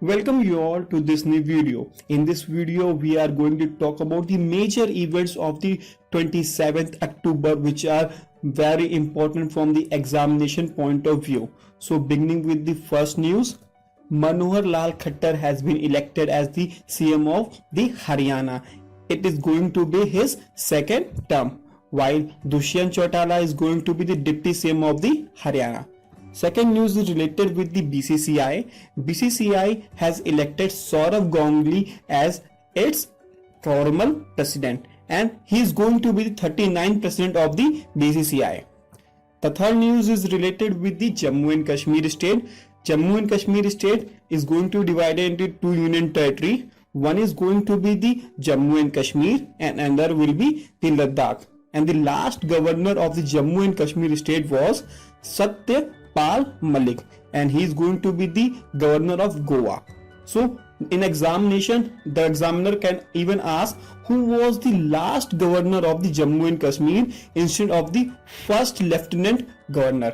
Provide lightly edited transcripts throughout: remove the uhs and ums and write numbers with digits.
Welcome you all to this new video. In this video, we are going to talk about the major events of the 27th October, which are very important from the examination point of view. So beginning with the first news, Manohar Lal Khattar has been elected as the CM of the Haryana. It is going to be his second term, while Dushyant Chautala is going to be the Deputy CM of the Haryana. Second news is related with the BCCI. BCCI has elected Saurav Ganguly as its formal president, and he is going to be the 39th president of the BCCI. The third news is related with the Jammu and Kashmir state. Jammu and Kashmir state is going to be divided into two union territory. One is going to be the Jammu and Kashmir and another will be the Ladakh. And the last governor of the Jammu and Kashmir state was Satyapal Malik, and he is going to be the governor of Goa. So in examination, the examiner can even ask who was the last governor of the Jammu and Kashmir instead of the first lieutenant governor.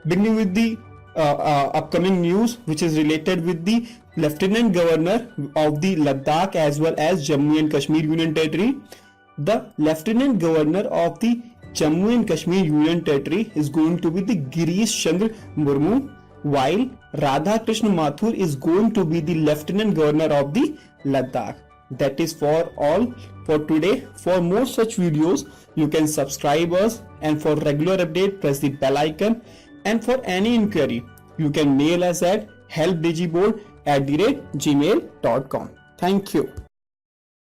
Beginning with the upcoming news, which is related with the lieutenant governor of the Ladakh as well as Jammu and Kashmir Union Territory. The lieutenant governor of the Jammu and Kashmir Union Territory is going to be the Girish Chandra Murmu, while Radha Krishna Mathur is going to be the lieutenant governor of the Ladakh. That is for all for today. For more such videos, you can subscribe us, and for regular update, press the bell icon. And for any inquiry, you can mail us at helpdigiboard@gmail.com. Thank you.